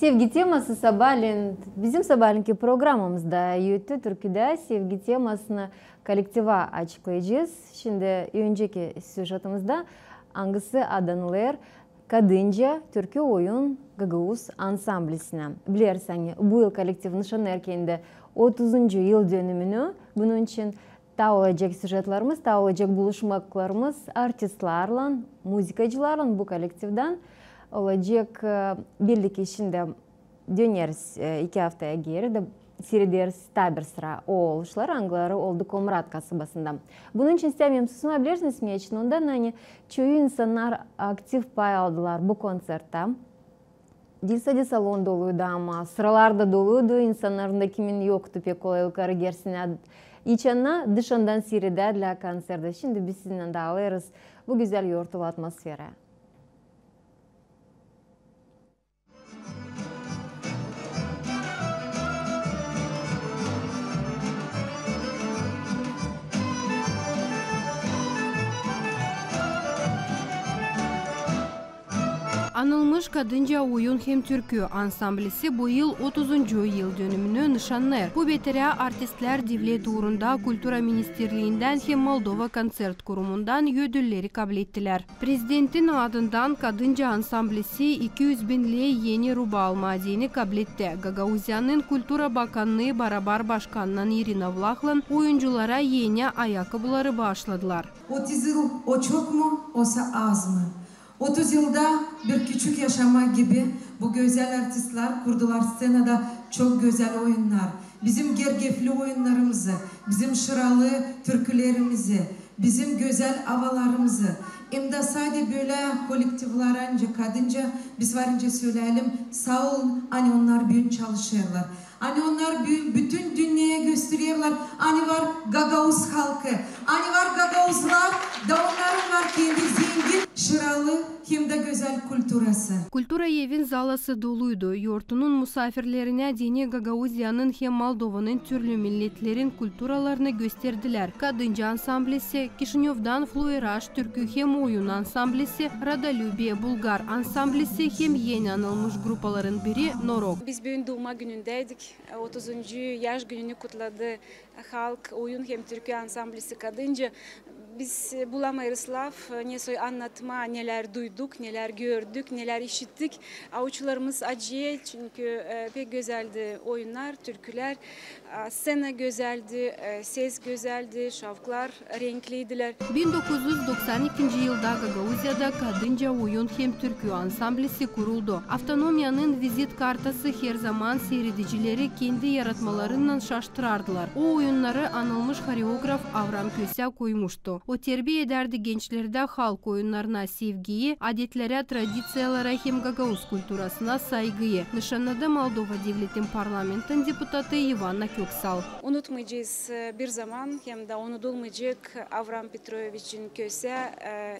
Sevgi teması sabahleyin bizim sabahleyin programımızda YouTube Türkiye'de sevgi temasını kolektiva açıklayacağız. Şimdi önceki süjetimizde hangisi adanılır kadınca Türkiye oyun Gagauz ansamblisine. Bilirseniz bu yıl kolektif nişan erkeğinde 30. yıl dönümünü bunun için ta olacak süjetlerimiz, ta olacak buluşmaklarımız artistlarla, müzikacılarla bu kolektiften olacak birlik içinde döneriz 2 haftaya geri de seyrediyoruz bir sıra o oluşlar Angları oldu Komrat kasabasında. Bunun için istemiyorum sunabilirsiniz mi için ondan hani çoğu insanlar aktif pay aldılar bu konsertte. Dilsadi salon doluydu ama sıralarda doluydu insanların da kimin yoktu pek olaylıkları gerisine içine dışından seyrederler konserde. Şimdi biz sizinle de alırız bu güzel yortul atmosfere. Anılmış Kadınca Oyun Hem Türkü ansamblisi bu yıl 30. yıl dönümünü nişanlar. Bu betere artistler devlet uğrunda Kultura Ministerliğinden hem Moldova Konsert Kurumu'ndan ödülleri kabul ettiler. Prezidentin adından Kadınca ansamblisi 200 binli yeni ruba almadığını kabul etti. Gagauzyan'ın Kultura Bakanlığı Barabar Başkanı'ndan Irina Vlachlan oyunculara yeni ayakkabıları bağışladılar. 30 yıl o çok mu, oysa az mı? 30 yılda bir küçük yaşama gibi bu güzel artistler kurdular scenada çok güzel oyunlar. Bizim gergefli oyunlarımızı, bizim şıralı türkülerimizi, bizim güzel havalarımızı. Hem de sadece böyle kolektifler önce kadınca biz varınca söyleyelim sağ olun hani onlar büyük çalışıyorlar. Hani onlar bütün dünyaya gösteriyorlar. Hani var Gagauz halkı. Hani var Gagauzlar da onların var kendi zengin, şıralı hem de güzel kültürası. Kultura evin zalası doluydu. Yurtunun misafirlerine dini Gagauzya'nın hem Moldova'nın türlü milletlerin kulturalarını gösterdiler. Kadınca ansamblisi, Kişinyov'dan Fluiraj Türkü hem oyun ansamblisi, Radalübiye Bulgar ansamblisi hem yeni anılmış grupaların biri Norok. Biz bugün doğma günündeydik. 30. yaş gününü kutladı halk oyun hem Türkü ansamblisi Kadınca. Biz bulamayız laf, ne anlatma, neler duyduk, neler gördük, neler işittik. Avuçlarımız acıyor çünkü pek güzeldi oyunlar, türküler. Scena güzeldi, ses güzeldi, şarkılar renkliydiler. 1992 yılda Gagauzya'da Kadınca Oyun Hem Türkü ansamblisi kuruldu. Avtonomiyanın vizit kartası her zaman seyredicileri kendi yaratmalarından şaştırardılar. O oyunları anılmış koreograf Avram Köse koymuştu. O terbiye ederdi gençlerde halk oyunlarına sevgiyi, adetlere, tradisiyalara hem Gagauz kulturasına saygıyı. Nişanladı Moldova Devletin Parlamentin deputatı Ivana Köksal. Unutmayacağız bir zaman hem de unutulmayacak Avram Petrovich'in Köse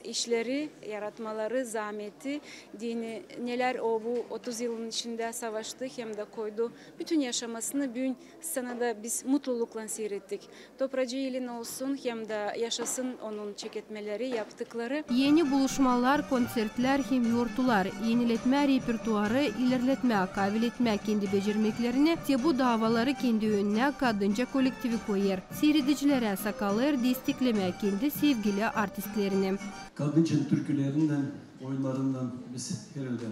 işleri, yaratmaları, zahmeti, dini neler o bu 30 yılın içinde savaştı hem de koydu. Bütün yaşamasını bugün scenada biz mutlulukla seyrettik. Topracı ilin olsun hem de yaşasın onun çeketmeleri, yaptıkları. Yeni buluşmalar, konsertler hem yortular, yeniletme repertuarı, ilerletme, kavil etme kendi becermeklerini, bu davaları kendi önüne kadınca kolektivi koyar. Seyredicilere sakalır, destekleme kendi sevgili artistlerini. Kadınca türkülerinden, oyunlarından biz herhalde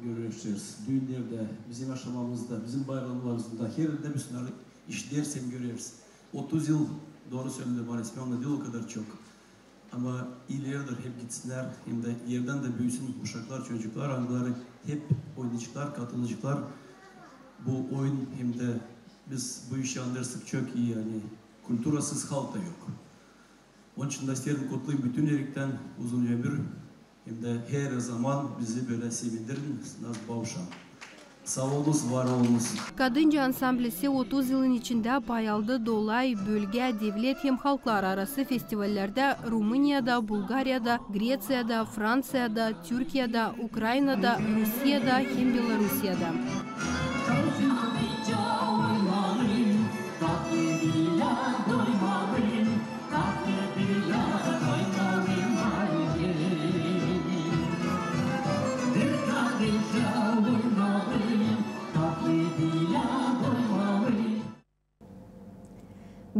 görüyoruz. Düğünlerde, bizim aşamamızda, bizim bayramlarımızda herhalde biz bunları işlersem görüyoruz. 30 yıl doğru söyledi maalesef onunla değil o kadar çok. Ama ileridir hep gitsinler hem de yerden de büyüsün uşaklar, çocuklar, anıları hep oynayacaklar, katılacaklar. Bu oyun hem de biz bu işi anlarsak çok iyi yani kulturasız halk da yok. Onun için de isterim kutlayayım bütün herikten uzun ömür hem de her zaman bizi böyle sevindirin, nasıl bağışan. Sağ olunuz, var olunuz. Kadınca ansamblisi 30 yılın içinde pay aldı dolay, bölge, devlet hem halklar arası festivallerde Rumuniyada, Bulgarya'da, Greciya'da, Fransa'da, Türkiye'de, Ukrayna'da, Rusya'da hem Belarus'ya'da.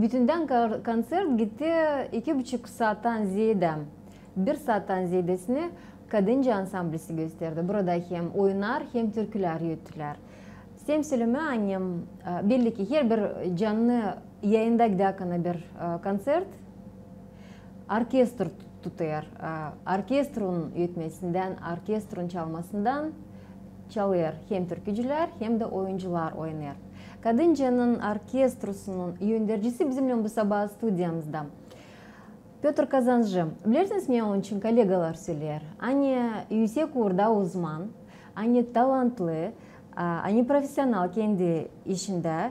Bütünden konser gitti 2,5 saatten ziyade. 1 saatten ziyadesini Kadınca ansamblisi gösterdi. Burada hem oyunlar hem türküler yürüttüler. Semselime annem belli ki her bir canlı yayında gidakana bir konsert orkestr tutuyor. Orkestrun yürütmesinden, orkestrun çalmasından çalıyor hem türkücüler hem de oyuncular oynar. Kadıncanın orkestrusunun yöndericisi bizimle bu sabah stüdyamızda. Петр Казанжы, bilirsiniz mi onun için kolegalar söyler. Hani yüksek orada uzman, hani talantlı, hani profesyonel kendi işinde.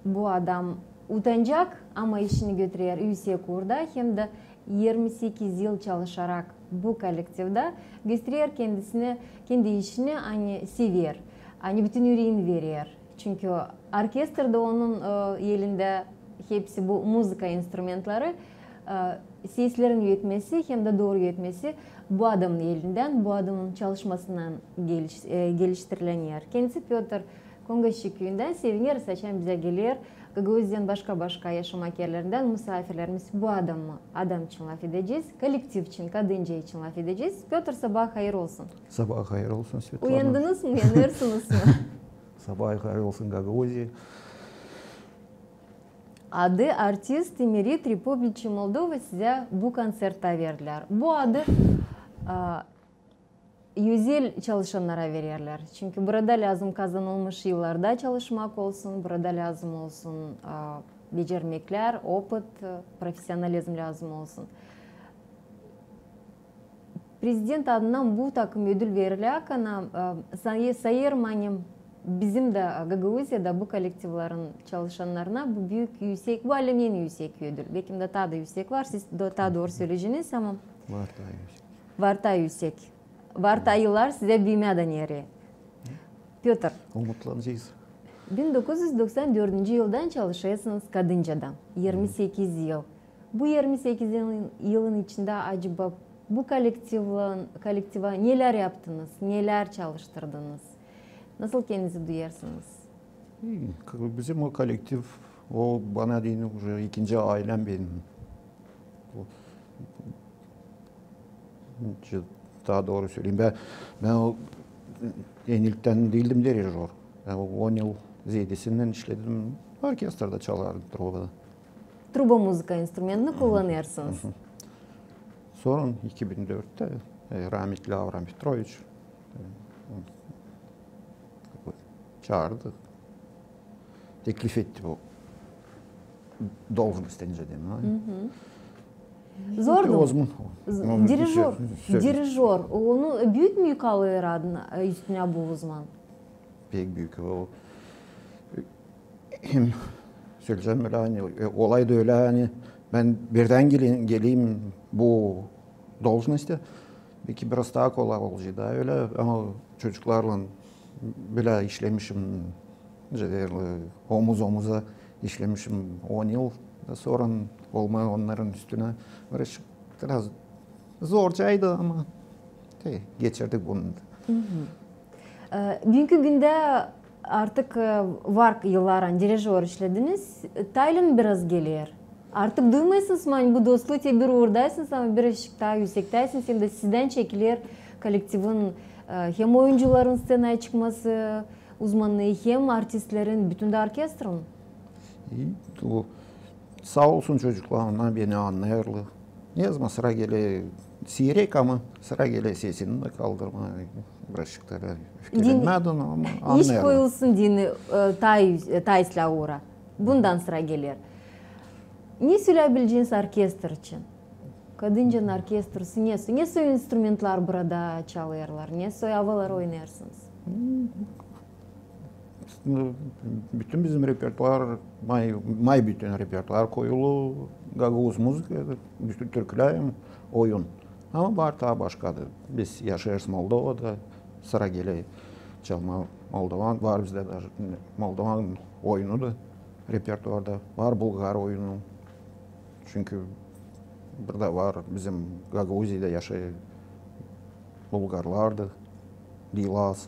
Bu adam utanacak ama işini götürüyor yüksek orada. Hem de 28 yıl çalışarak bu kolektifde gösteriyor kendisine, kendi işini hani seviyor. Hani bütün yüreğini veriyor. Çünkü orkestrda onun elinde hepsi bu müzik enstrümanları. Seslerin yönetmesi hem de doğru yönetmesi bu adamın elinden, bu adamın çalışmasından geliştirileniyor. Kendisi Piotr Kongaşçı köyünden Sevinyer Saçan bize geliyor. Gagavuz'dan başka yaşamak yerlerinden misafirlerimiz bu adam için laf edeceğiz. Kolektif için, kadınca için laf edeceğiz. Piotr sabah hayır olsun. Sabah hayır olsun Svetlana. Uyandınız mı, uyanırsınız mı? Sabah hayır olsun Gagavuz'u. Adı artist Emirit Republiçi Moldova size bu konserta verirler. Bu adı özel çalışanlara verirler. Çünkü burada lazım kazanılmış yıllarda çalışmak olsun, burada lazım olsun becermekler, opıt, profesyonalizm lazım olsun. Prezident adından bu takım ödül verirlerken sayırmanım bizim de Gagavuzya'da bu kolektiflerin çalışanlarına bu büyük yüksek, bu alem en yüksek ödül. Belki de daha da yüksek var, siz daha doğru söyleyeceğiniz ama Var daha yüksek. Var daha yüksek. Var daha yıllar size büyümeden yeri. Piotr, Umutlanacağız. 1994 yıldan çalışıyorsunuz Kadınca'da. 28 yıl. Bu 28 yılın içinde acaba bu kolektive neler yaptınız, neler çalıştırdınız? Nasıl kendinizi duyarsınız? Bizim o kolektif, o bana değil, ikinci ailem benim. Daha doğru söyleyeyim. Ben o yenilikten değildim dirijör. Ben 10 yıl ziyadesinden işledim. Orkestrada çalardım trubada. Truba müzik enstrümanını kullanırsınız. Sonra 2004'te rahmetli Avram Petroviç çağırdı. Teklif etti bu. Должность diyeyim. Zordu. O zaman Dirijör. Onu büyük mü kalıyor üstüne bu uzman? pek büyük. O hem söyleyeceğim öyle hani olay da öyle hani ben birden geleyim bu должност'e belki biraz daha kolay olacaktı öyle ama çocuklarla böyle işlemişim omuz omuza işlemişim 10 yıl sonra olmaya onların üstüne uğraşıp biraz zorcaydı ama geçirdik bunu da. Bugünkü günde artık var yılların dirijör işlediniz. Taylan biraz geliyor. Artık duymuyorsunuz mu? Bu dostluğu bir oradaysınız ama bir ışık daha yüksekteysiniz. Hem de sizden çekilir kolektifin hem oyuncuların scenaya çıkması, uzmanlığı hem artistlerin, bütün de orkestrın. Sağ olsun çocuklar onlar beni anlayarlı. Yazma sıra gele siyerek ama sıra gele sesini de kaldırma bıraktıkları öfkelenmedin ama anlayarlı. İş koyulsun dini taysla uğra. Bundan sıra gelir. Ne söyleyebileceğiniz orkestr için? Kadıncanın orkestrası ne soy instrumentlar burada çalıyorlar, ne soy havalar oynarsınız? Bütün bizim repertuar, bütün repertuar koyulu Gagavuz müzik, bütün türküler, oyun. Ama var daha başkadır. Biz yaşıyoruz Moldova'da, sıra gele çalma Moldovan, var bizde de Moldovan oyunu da repertuarda, var Bulgar oyunu. Çünkü burada var bizim Gagavuzya'da yaşayan Bulgarlar da, Dilas.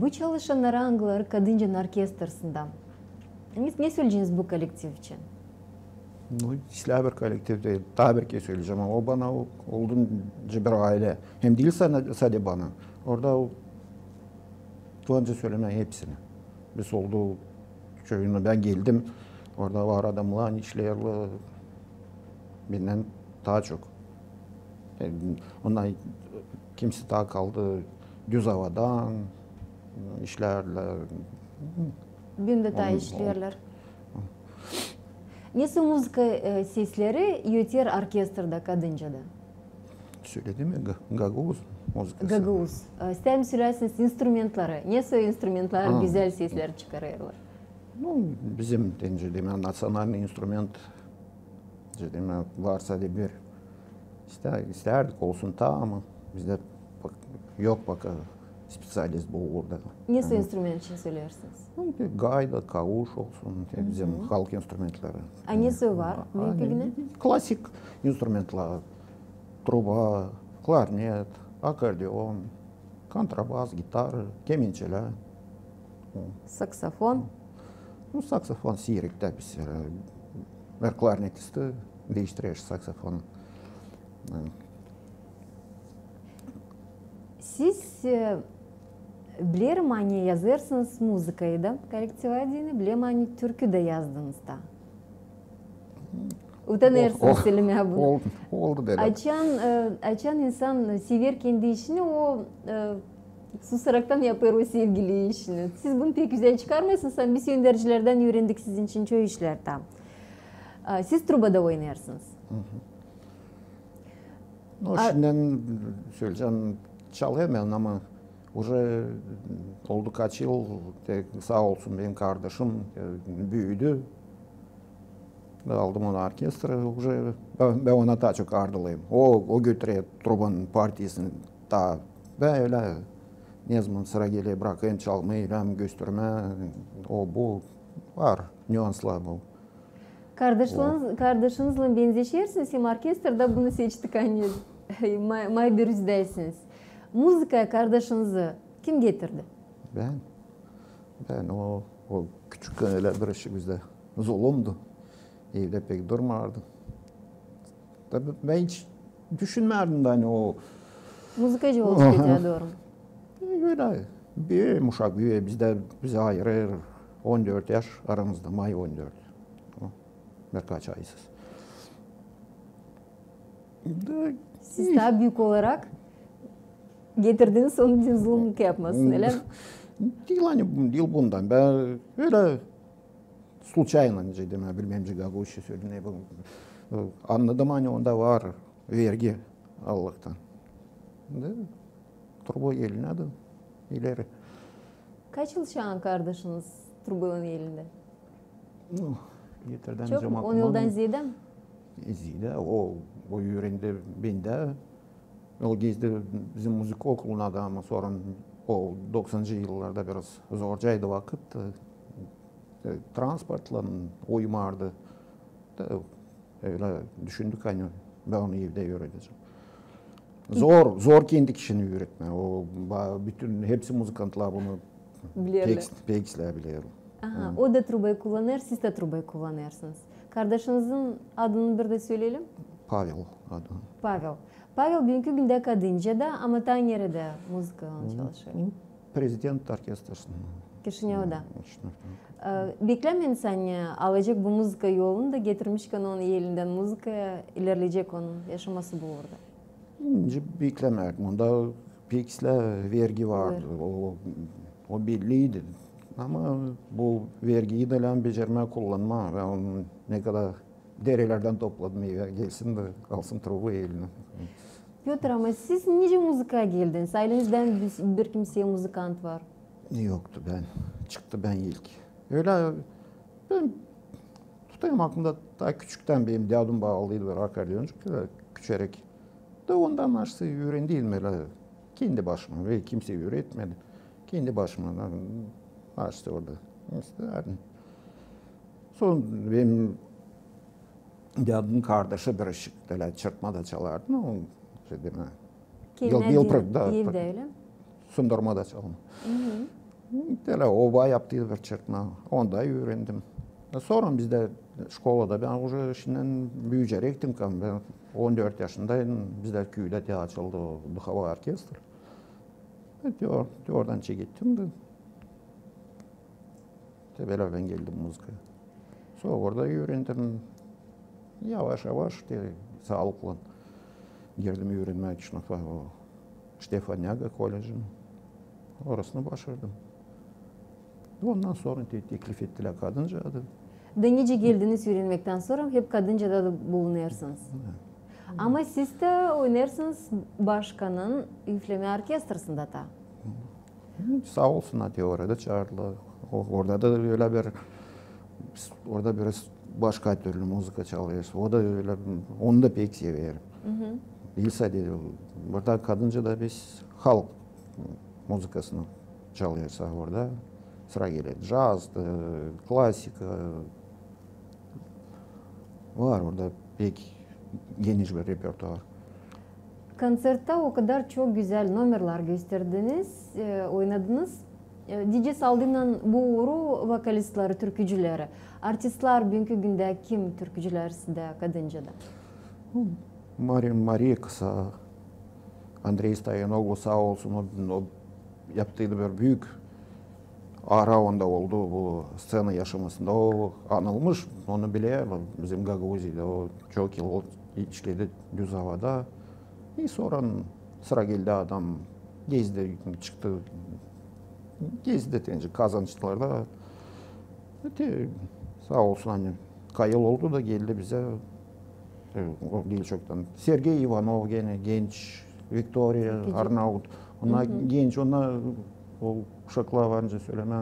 Bu çalışanlar Anglar Kadınca Orkestrası'nda. Ne söyleyeceğiniz bu kolektif için? Silah bir kolektif değil. Daha bir kez söyleyeceğim ama o bana olduğunca bir aile. Hem değil sadece bana. Orada önce söylenen hepsini. Biz olduğu köyüne ben geldim. Orada var adamlar işlerle benden daha çok. Onlar kimse daha kaldı düz havadan işlerle. Bin detay işlerler. Nasıl müzik sesleri yeter orkestrada Kadınca'da? Söyledim mi? Gagavuz müzikası. Gagavuz. Sen söylersiniz instrumentları. Nasıl instrumentlar güzel sesler çıkarıyorlar? Bizim dediğim nasyonal instrument dediğim varsa da bir isterdik olsun ama bizde yok spesyalist bu orada. Nasıl instrument için söylersiniz? Gayda, kavuş olsun bizim halk instrumentları. Nasıl var? Klasik instrumentlar, truba, klarnet, akordeon, kontrabas, gitarı, kemençeler. Saksafon. Saksafon siyrekte biz. Her klarnetisti değiştiriyor saksafonu. Siz bilirim hani yazarsınız müzikayı da kolektiva dini, bilirim hani türkü de yazdınız da. Utanırsınız Selim'e bunu. Oldu böyle. Açan insan sever kendi işini, o susaraktan yapar o sevgili işini. Siz bunu pek güzel çıkarmıyorsunuz. Biz yöndericilerden öğrendik sizin için çoğu işlerde. Siz trubada oynarsınız. Şimdiden söyleyeceğim, çalamıyorum ama уже oldu kaç yıl, sağ olsun benim kardeşim büyüdü. Aldım onu orkestra, ben ona daha çok ardılıyım. O götürüyor trubanın partiyasını daha böyle ne zaman sıra geliyor bırakayım çalmayı, hem gösterme, bu var, nüanslar bu. Kardeşinizle benzeşirsiniz, hem orkestrada bunu seçtik hani, maybirüzdesiniz. Müzikaya kardeşinizi kim getirdi? Ben o küçükken öyle bir işi bizde zulümdü. Evde pek durmardı. Tabii ben hiç düşünmerdim de hani o... Müzikacı olacak diye doğru. Öyle büyüyor bize ayırır 14 yaş aramızda, May 14. Birkaç aysız. Siz daha büyük olarak getirdiniz, onun için zulüm yapmasın, öyle mi? Değil bundan. Ben öyle случайно dedim, bilmem Gagavuz işi söyleyeyim. Anladım hani onda var vergi Allah'tan. Truba eline de ileri. Kaç yıl şu an kardeşiniz trubanın elinde? Yeterden çok mu? 10 yıldan ziyade mi? Ziyade. O öğrendi bende. O gezdi bizim müzik okuluna da ama sonra o 90'cı yıllarda biraz zorcaydı vakit. Transportla uyumardı. Öyle düşündük hani ben onu evde öğreteceğim. Zor kendi kişini öğretme. O bütün hepsi müzikantlar bunu pek biliyor. O da trubayı kullanır, siz de trubayı kullanırsınız. Kardeşinizin adını bir de söyleyelim. Pavel adı. Pavel bugünkü günde Kadınca'da ama nerede müzika çalışıyor? Prezident orkestrasında. Kişinyov'da. Beklemeyin sen alacak bu müzika yolunu da getirmişken onun elinden müzikaya ilerleyecek onun yaşaması bu orada. Beklemedim. Onda peksle vergi vardı. O belliydi. Ama bu vergiyi de lan becerme kullanma ve onun ne kadar derelerden topladım eve gelsin de alsın trubu eline. Piotr ama siz nice müzikaya geldiniz? Ailenizden bir kimseye müzikant var. Yoktu çıktı ben ilk. Öyle ben tutayım aklımda daha küçükten benim dadım bağlıydı ve akordeoncu küçerek. Da ondan açtı öğrendiydim öyle kendi başıma ve kimse öğretmedi. Kendi başıma açtı orada. Sonra benim dadım kardeşi bir ışık çırpmada çalardı. O şey değil mi? Evde öyle mi? Sundurmada çalma. Tele oba yaptıydı bir çırpma. Onda öğrendim. Sonra bizde şkolada ben уже şimdiden büyüyecektim. Ben 14 yaşındaydım. Bizde köyde açıldı Dуховой orkestr. Oradan çekittim de. Böyle ben geldim müzikaya. Sonra orada öğrendim. Yavaş yavaş sağlıkla girdim öğrenmek için Stefaniaga Koleji'ne. Orasını başardım. Ondan sonra teklif ettiler Kadınca'da. Denice geldiniz öğrenmekten sonra hep Kadınca'da da bulunuyorsunuz. Ama siz de oynarsınız başkanın üfleme orkestrasında da. Sağ olsun orada çağırdılar. Orada da öyle orada biraz başka türlü müzik çalıyoruz. O da öyle, onu da pek severim. Bilse dedi, burada Kadınca'da biz halk müzikasını çalıyoruz orada. Sıra gelir. Caz, klasika var orada pek geniş bir repertuar. Konsertte o kadar çok güzel numaralar gösterdiniz, oynadınız. DJ Saldin'in bu uğru vokalistleri, türkücüleri. Artistler bugünkü günde kim türkücüler sizde Kadınca'da? Maria Kısa, Andrei Stoyanoglu sağ olsun o yaptığı bir büyük ara onda oldu bu scena yaşamasında. O anılmış, onu biliyor bizim Gagauziya'da. O çok yıl işledi düz havada. Sonra sıra geldi adam gezdi çıktı. Gezdi tence kazançlarda. Sağ olsun hani kayıl oldu da geldi bize. O değil çoktan. Sergey Ivanov gene genç, Victoria Arnaut. Onlar genç, onlar o uşaklar varınca söyleme.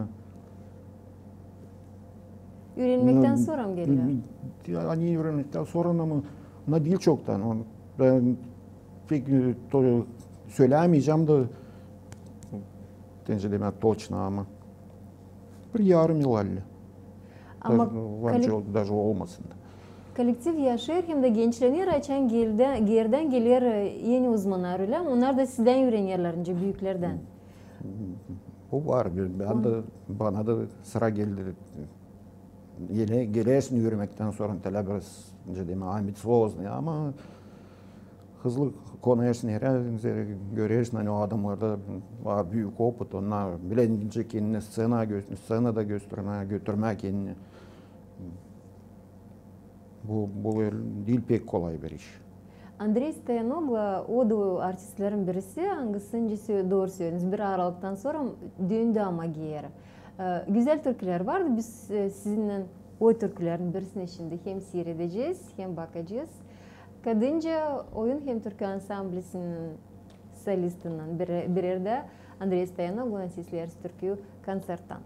Öğrenmekten sonra mı geliyor? Hani öğrenmekten sonra ama onlar değil çoktan. Ben pek söyleyemeyeceğim de denceleme точно ama bir yarım yıl halde. Ama даже olmasın da. Kolektif yaşar hem de gençlenir açan geriden gelir yeni uzmanlar öyle mi? Onlar da sizden öğreniyorlar önce büyüklerden. O var. Bana da sıra geldi. Yine gelirsin yürümekten sonra biraz ambitiozlu ama hızlı konuyorsun herhalde görüyorsun hani o adamlarda var büyük oput onlar bilince kendini scenada götürmek kendini. Bu değil pek kolay bir iş. Andrei Stoyanoglu o da artistlerin birisi. Hangisi doğru söylüyorsunuz. Bir Aralık'tan sonra düğünde ama giyer. Güzel türküler vardı. Biz sizinle o türkülerin birisini şimdi hem seyredeceğiz hem bakacağız. Kadınca oyun hem türkü ansamblisinin solistinden bir de Andrei Stoyanoglu'nun sesleri türkü konserttan.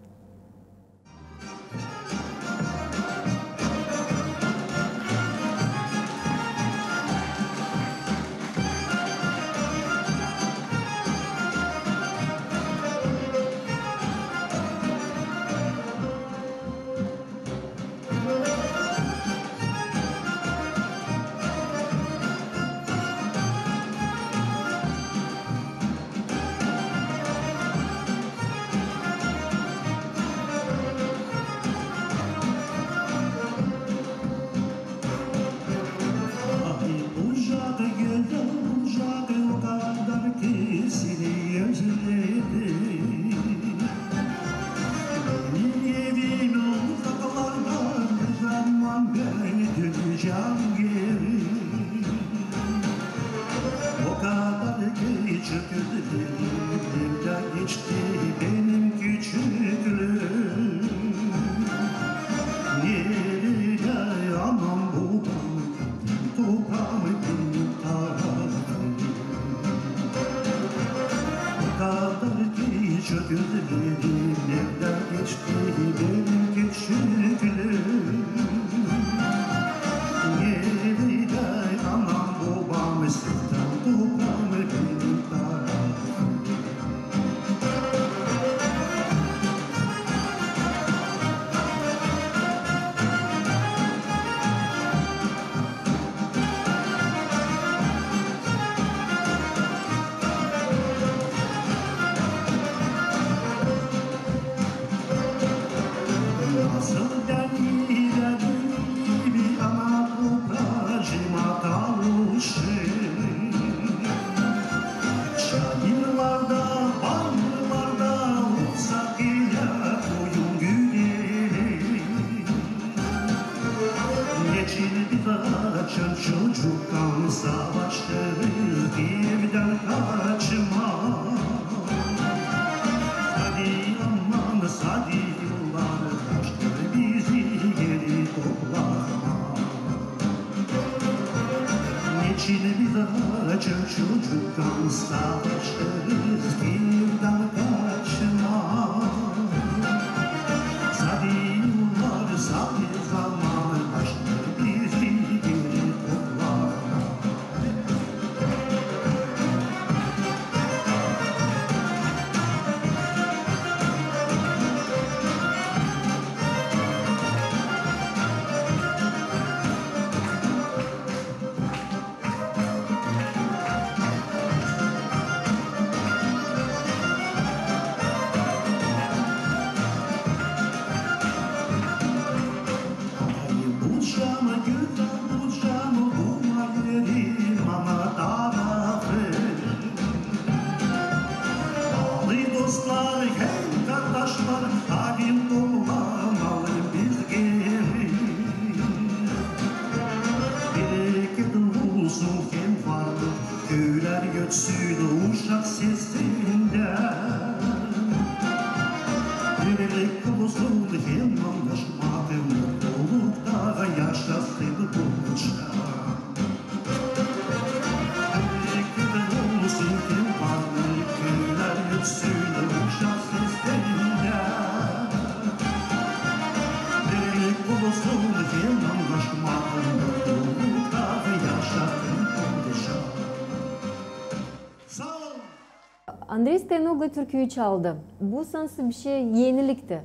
Andrei Stenoglu türküyü çaldı. Bu sansı bir şey yenilikti.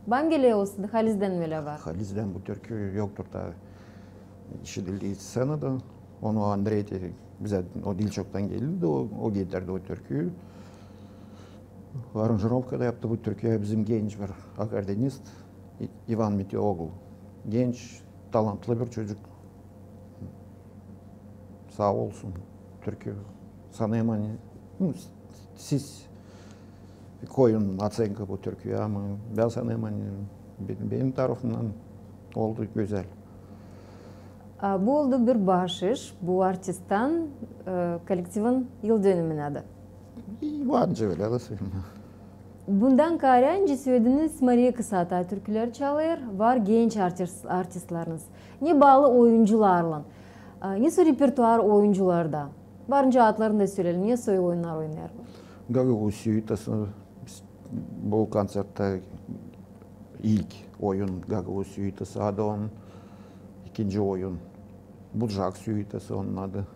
Bangele olsun, Haliz'den öyle var. Haliz'den bu türkü yoktur da işitildiği senede. Onu Andrei de bize o dil çoktan geldi de o getirdi o türküyü. Aranjировкada yaptı bu türküye bizim genç bir akordionist Ivan Meteoglu. Genç, talantlı bir çocuk. Sağ olsun türkü. Sanayım hani siz koyun ocenka bu türküye ama ben sanayım hani benim tarafımdan oldu güzel. Bu oldu bir bahşiş bu artistten kolektifin yıl dönümüne de. Bence öyle de söyleyeyim. Bundan önce söylediniz Maria Kısatay türküler çalıyor, var genç artistleriniz. Ne bağlı oyuncularla, ne soy repertuar oyuncularda. Varınca adlarını da söyleyelim, ne soy oyunlar oynar? Gagavuz Süitası bu konsertte ilk oyun Gagavuz Süitası adı onun, ikinci oyun Budjak Süitası onun adı,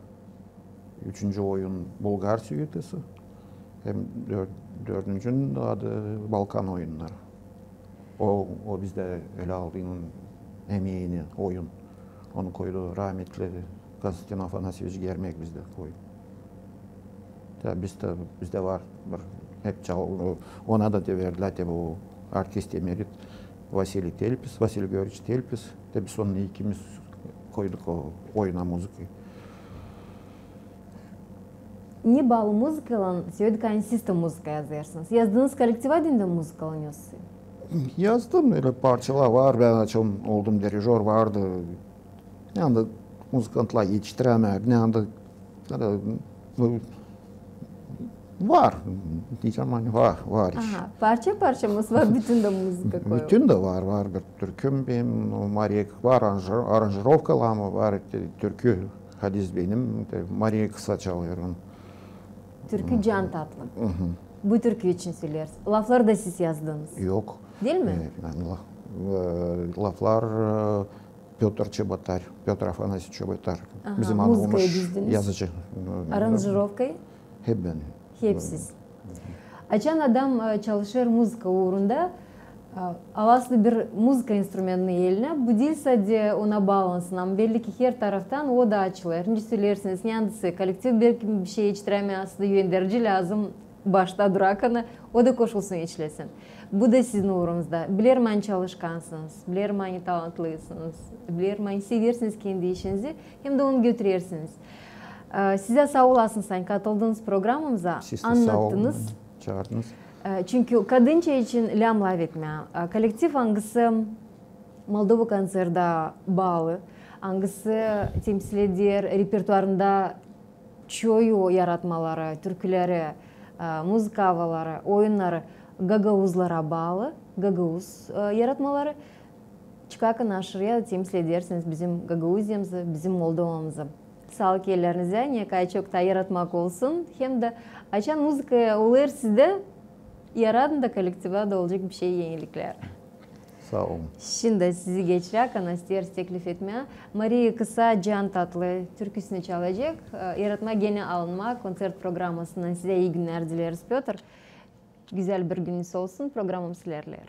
üçüncü oyun Bulgar Süitası, hem dördüncünün adı Balkan oyunları. O bizde ele aldığının emeğini oyun. Onu koydu rahmetli Konstantin Afanasьевич Germek bizde koydu. Bizde var hep çaldı. Ona da verdiler tabi o artist emerit Vasily Telpis, Vasily Georgievich Telpis. Tabi sonra ikimiz koyduk o oyuna müziği. Ne bağlı müzikayla söyledik sistem müzika yazıyorsunuz. Yazdığınız kolektiva dinde müzikalanıyorsunuz. Yazdım öyle parçalar var. Ben açım oldum dirijör vardı. Ne anda muzikantlar yetiştiremek, ne anda var. Diyeceğim hani var iş. Aha, parça parçamız var, bütün de müzika koyuyor. Bütün de var bir türküm benim, Maria var, aranjировкаlar ama var, türkü Hadiz benim, Maria kısa çalıyorum. Türkü can tatlı. Bu türkü için söylüyoruz. Lafları da siz yazdınız. Yok. Değil mi? Laflar Piotr Çebatar, Piotr Afanasьевич Çebatar. Bizim anılmış yazıcı. Aranjировкayı? Hep ben. Hep siz. Açan adam çalışır müzika uğrunda. Alaslı bir müzika instrumentini eline. Bu değilse de ona bağlansın. Ama belli ki her taraftan o da açılır. Ne söylersiniz? Kendisi kolektif bir şey yetiştiremez. Aslında yönderici lazım. Başta durakana o da koşulsun içlesin. Bu da sizin uğrunuzda. Bilirim hani çalışkansınız. Bilirim hani talantlısınız. Bilirim hani seversiniz kendi işinizi. Hem de onu götürürsünüz. Size sağ olasın sayın katıldığınız programımıza. Siz de anlattınız. Sağ olun. Çağırdınız. Çünkü kadınca için lamlav etme. Kolektif hangisi Moldova konserde bağlı. Hangisi temsil eder repertuarında çoğu yaratmaları, türküleri, müzik havaları, oyunları Gagavuzlara bağlı. Gagavuz yaratmaları. Çıkarken aşırıya temsil edersiniz bizim Gagavuz'ımızı, bizim Moldova'mızı. Sağlık ellerinize ne çok da yaratmak olsun. Hem de açan müzikaya olur sizde yaratın da kolektiva da olacak bir şey yenilikler. Sağ olun. Şimdi sizi geçirerken istiyoruz teklif etmeye. Maria kısa can tatlı türküsünü çalacak. Yaratma gene alınma konser programmasından size iyi günler dileriz Piotr. Güzel bir gününüz olsun. Programım sizlerle.